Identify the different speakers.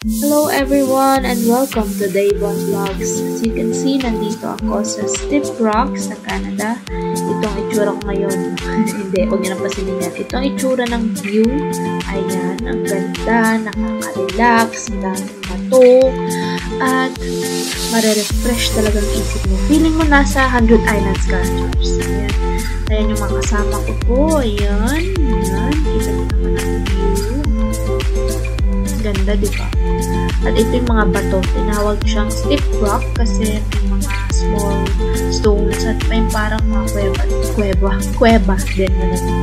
Speaker 1: Hello everyone and welcome to Daybon Vlogs. As you can see, nandito ako sa Stiff Rock sa Canada. Ito ang itsura ko ngayon. Hindi, huwag nyo na pasilin yan. Ito ang itsura ng view. Ayan, ang ganda, nakaka-relax, daming bato, at mare-refresh talagang isip mo. Feeling mo nasa 100 Islands ka. Ayan. Ayan yung mga kasama ko po. Ayan. Ayan. Kita nyo naman ang view. Ganda, diba? At ito yung mga bato. Tinawag siyang stiff rock kasi may mga small stones at may parang mga kuweba din na natin.